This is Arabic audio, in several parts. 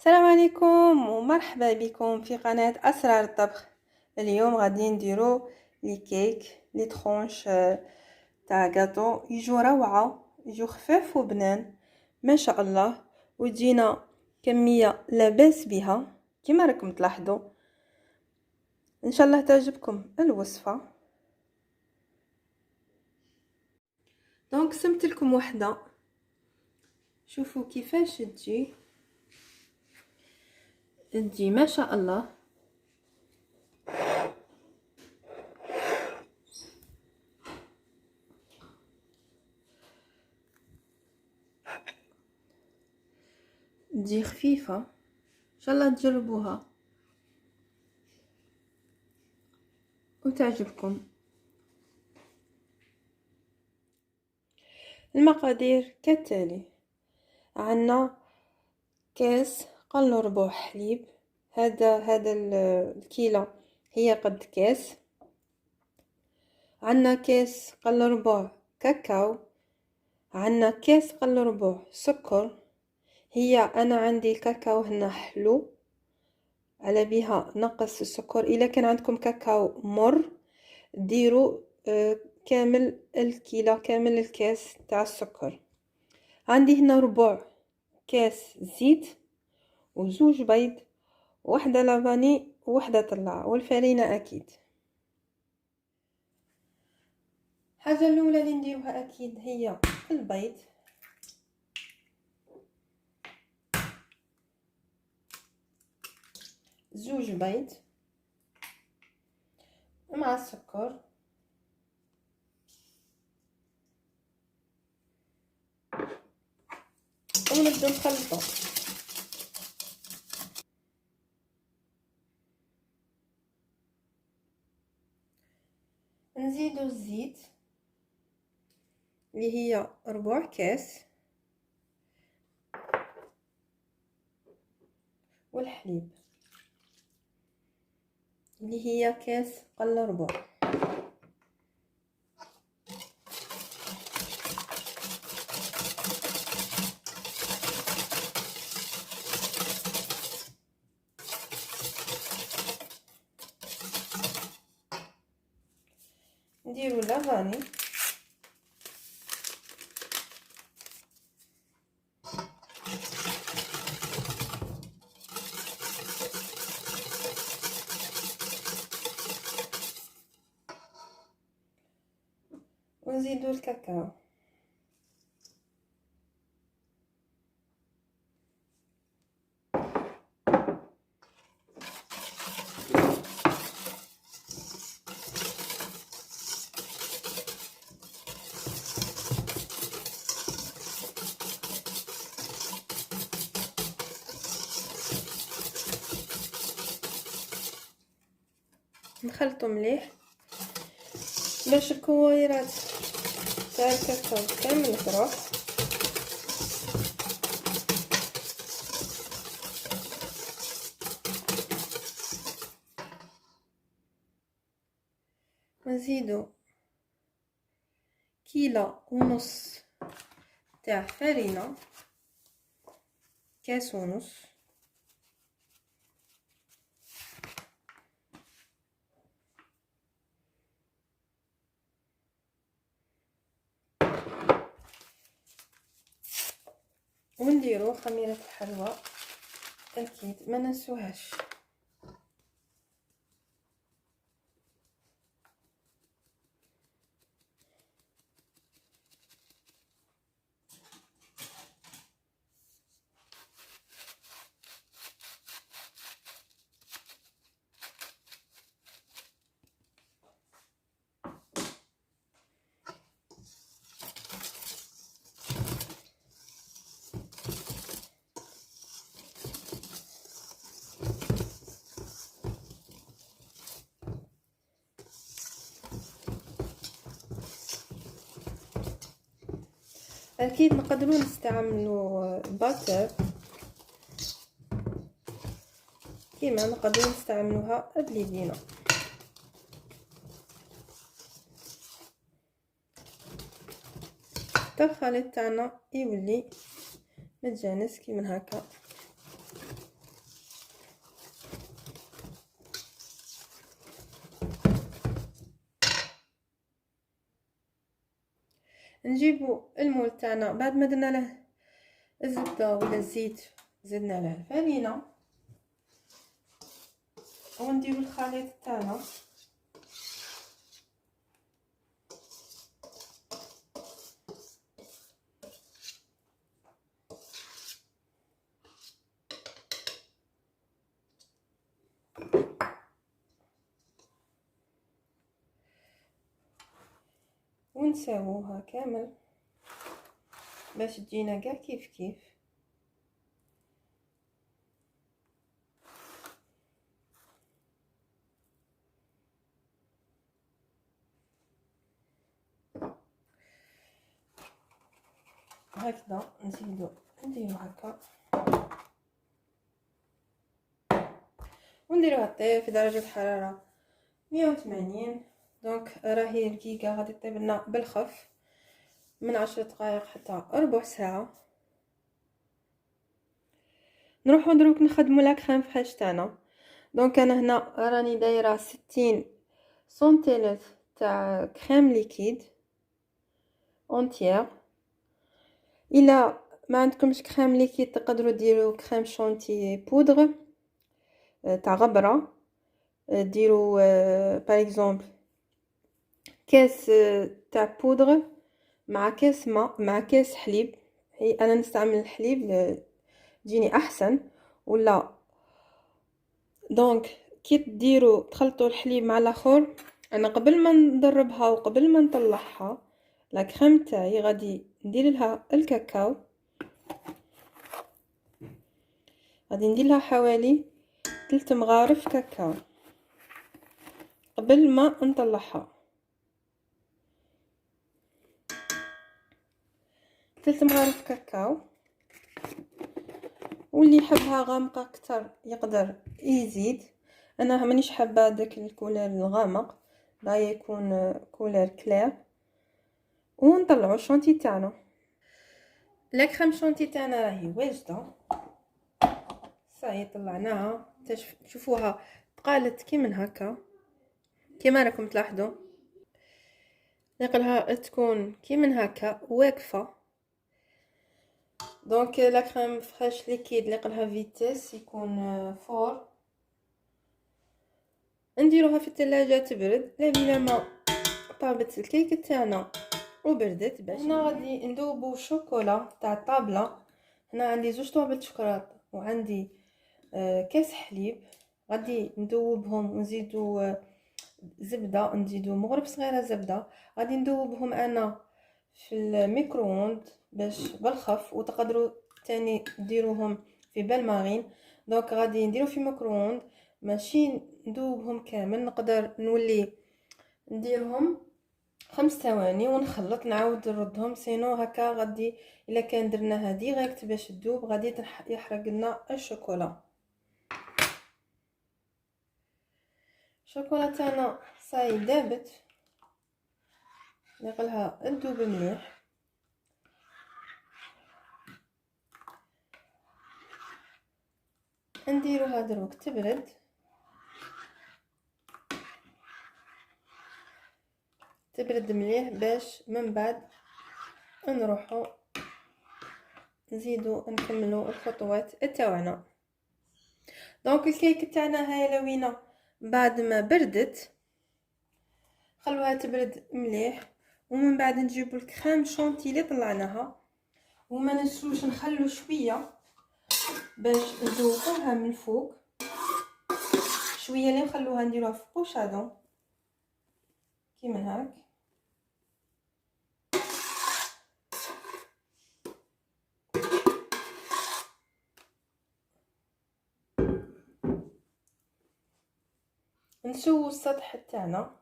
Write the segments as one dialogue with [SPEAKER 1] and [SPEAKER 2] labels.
[SPEAKER 1] السلام عليكم ومرحبا بكم في قناة أسرار الطبخ. اليوم غادي نديرو لي كيك لي ترونش تاع غاتو، يجو روعة، يجو خفاف وبنان ما شاء الله، وتجينا كمية لاباس بها كما راكم تلاحظوا. ان شاء الله تعجبكم الوصفة. دونك قسمت لكم وحده، شوفوا كيفاش تجي ما شاء الله. تجي خفيفة، ان شاء الله تجربوها وتعجبكم. المقادير كالتالي: عندنا كاس قل ربع حليب، هذا الكيلو هي قد كاس. عندنا كاس قل ربع كاكاو، عندنا كاس قل ربع سكر. هي انا عندي الكاكاو هنا حلو، على بها نقص السكر. اذا كان عندكم كاكاو مر ديروا كامل الكيلو، كامل الكاس تاع السكر. عندي هنا ربع كاس زيت وزوج بيض، واحدة لافاني وواحدة طلع، والفرينة اكيد. الحاجة الاولى اللي نديروها اكيد هي البيض. زوج بيض مع السكر، ونبدأ نخلطو. نزيدو الزيت اللي هي ربع كاس، والحليب اللي هي كاس قل ربع. نديرو لافاني، ونزيدو الكاكاو. نخلطو مليح باش الكويرات تاع الكاكاو كامل تروح. نزيدو كيلو ونص تاع فرينة، كاس ونص. ونديرو خميرة الحلوى اكيد ما ننسوهاش. اكيد نقدروا نستعملوا باتر، كيما نقدروا نستعملوها بليدينا. الخليط تاعنا يولي متجانس كيما هكا. نجيبو المول تاعنا بعد ما درنا له الزبده ولا الزيت، زدنا له الفانيله ونديرو الخليط تاعنا. ونساووها كامل باش تجينا كاع كيف كيف. هكذا نديرو هكا ونديروها طيب في درجه حراره 180. دونك راهي الكيكه غادي طيب لنا بالخف من 10 دقائق حتى ربع ساعه. نروحو دروك نخدمو لا كريم فريش تاعنا. دونك انا هنا راني دايره 60 سنتيلتر تاع كريم ليكيد اونتيير. الا ما عندكمش كريم ليكيد تقدروا ديروا كريم شونتي بودر تاع غبره. ديروا باغ اكزومبل كاس تاع بودر مع كاس ماء مع كاس حليب. هي انا نستعمل الحليب تجيني احسن. ولا دونك كي تديروا تخلطوا الحليب مع الاخر، انا قبل ما ندربها وقبل ما نطلعها لا كريم تاعي غادي ندير لها الكاكاو. غادي ندير لها حوالي 3 مغارف كاكاو قبل ما نطلعها. 3 مغارف كاكاو. واللي يحبها غامقه اكثر يقدر يزيد. انا مانيش حابه داك الكولير الغامق، لا يكون كولير كلير. ونطلعوا الشونتي تاعنا. لا كريم شونتي تاعنا راهي واجده صاي طلعناها. تشوفوها تقالت كي من هكا كيما راكم تلاحظوا. نقلها تكون كي من هكا واقفه. دونك لا كريم فريش ليكيد نقلها فيتيس يكون فور. نديروها في الثلاجه تبرد لا بلا ما طابت الكيك تاعنا وبردت. باش هنا غادي ندوبو شوكولا تاع الطابله. هنا عندي 2 طوابل شوكولاط وعندي كاس حليب. غادي ندوبهم ونزيدو زبده، نزيدو مغرف صغيره زبده. غادي ندوبهم انا في الميكرووند باش بالخف، وتقدروا تاني ديروهم في بالمارين. دونك غادي نديرو في ميكرووند ماشي ندوبهم كامل. نقدر نولي نديرهم 5 ثواني ونخلط نعاود نردهم. سينو هكا غادي الا كان درناها ديريكت باش تذوب غادي يحرق لنا الشوكولا. الشوكولا تاعنا صاي دابت نقلها تذوب مليح. نديروها دروك تبرد مليح باش من بعد نروحو نزيدو نكملو الخطوات تاعنا. دونك الكيك تاعنا هاي لوينه بعد ما بردت خلوها تبرد مليح. ومن بعد نجيبو الكريم شونتي اللي طلعناها وما ننسوش نخلو شويه باش نذوقوها من فوق. شويه اللي نخلوها نديروها في بوشادون كيما هاك. نسوو السطح تاعنا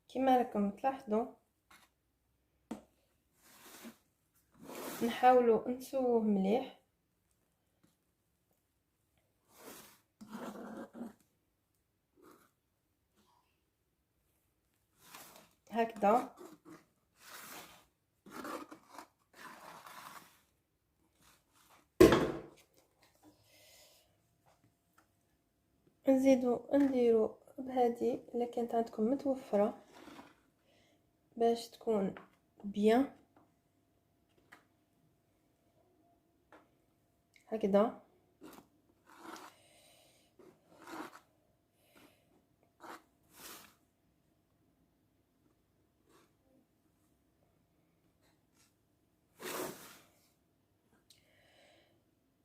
[SPEAKER 1] كيما راكم تلاحظوا. نحاولوا نسووه مليح. هكذا نزيدو نديرو بهادي الا كانت عندكم متوفره باش تكون بيان هكذا.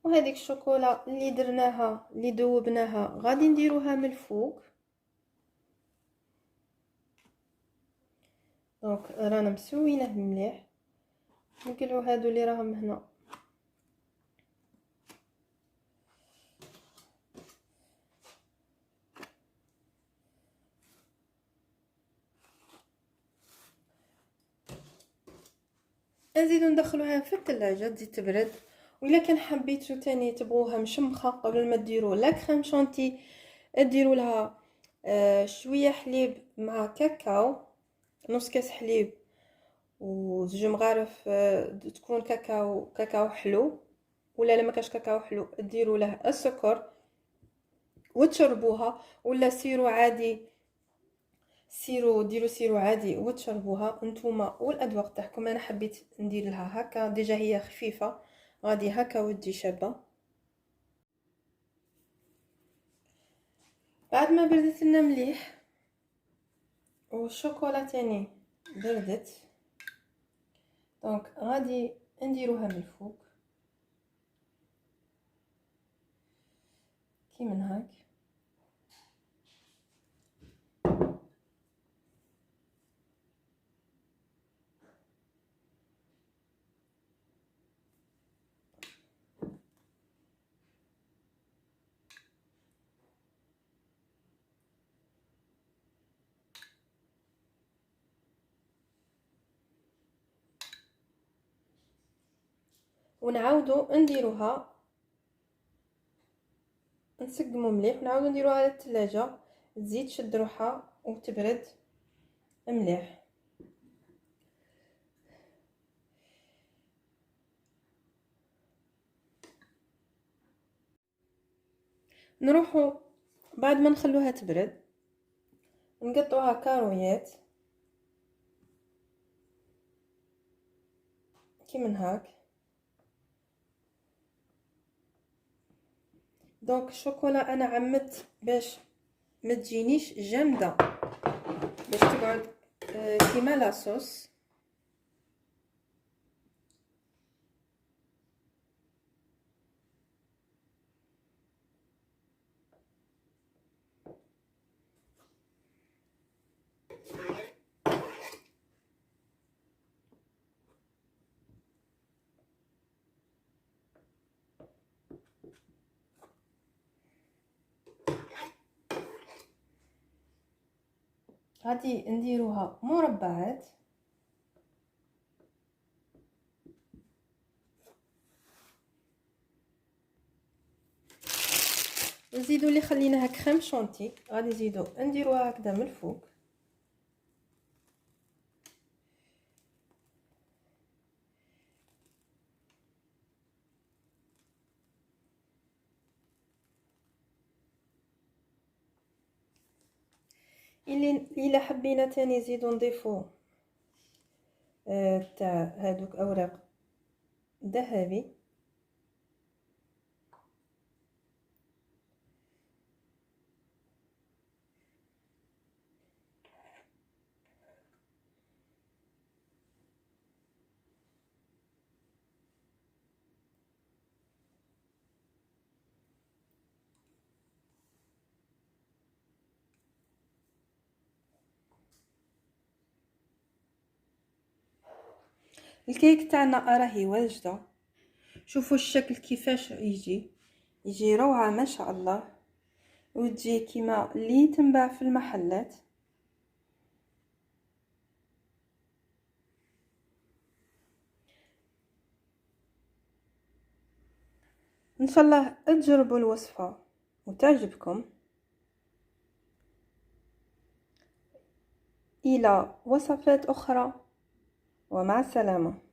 [SPEAKER 1] وهذيك الشوكولا اللي درناها اللي ذوبناها غادي نديروها من الفوق. دونك رانا مسوينه مليح. نقلعوا هادو اللي راهم هنا نزيدو ندخلوها في الثلاجه تزيد تبرد. وإلا كان حبيتو تاني تبغوها مشمخه قبل ما ديروا لا كريم شانتي ديروا لها شويه حليب مع كاكاو، نص كاس حليب وزوج مغارف تكون كاكاو حلو، ولا لما كاش كاكاو حلو ديروا له السكر وتشربوها، ولا سيرو عادي ديروا سيرو عادي وتشربوها نتوما والاذواق تاعكم. انا حبيت ندير لها هكا ديجا هي خفيفه غادي هكا ودي شابه. بعد ما بردت لنا مليح والشوكولا تاني بردت، دونك غادي نديروها من الفوق كي من هاك. ونعاودو نديروها نسقمو مليح ونعاودو نديروها على الثلاجه تزيد تشد روحها وتبرد مليح. نروحو بعد ما نخلوها تبرد نقطعوها كارويات كي من هاك. دونك الشوكولا انا عمدت باش ما تجينيش جامده، باش تقعد كيما لاصوص. غادي نديروها مربعات نزيدو اللي خليناها كريم شانتي غادي نزيدو نديروها هكذا من الفوق. الا حبينا تاني نزيدو نضيفو تاع هادوك اوراق ذهبي. الكيك تاعنا راهي واجده، شوفوا الشكل كيفاش يجي روعه ما شاء الله، وتجي كيما اللي تنباع في المحلات. ان شاء الله تجربوا الوصفه وتعجبكم. الى وصفات اخرى ومع السلامه.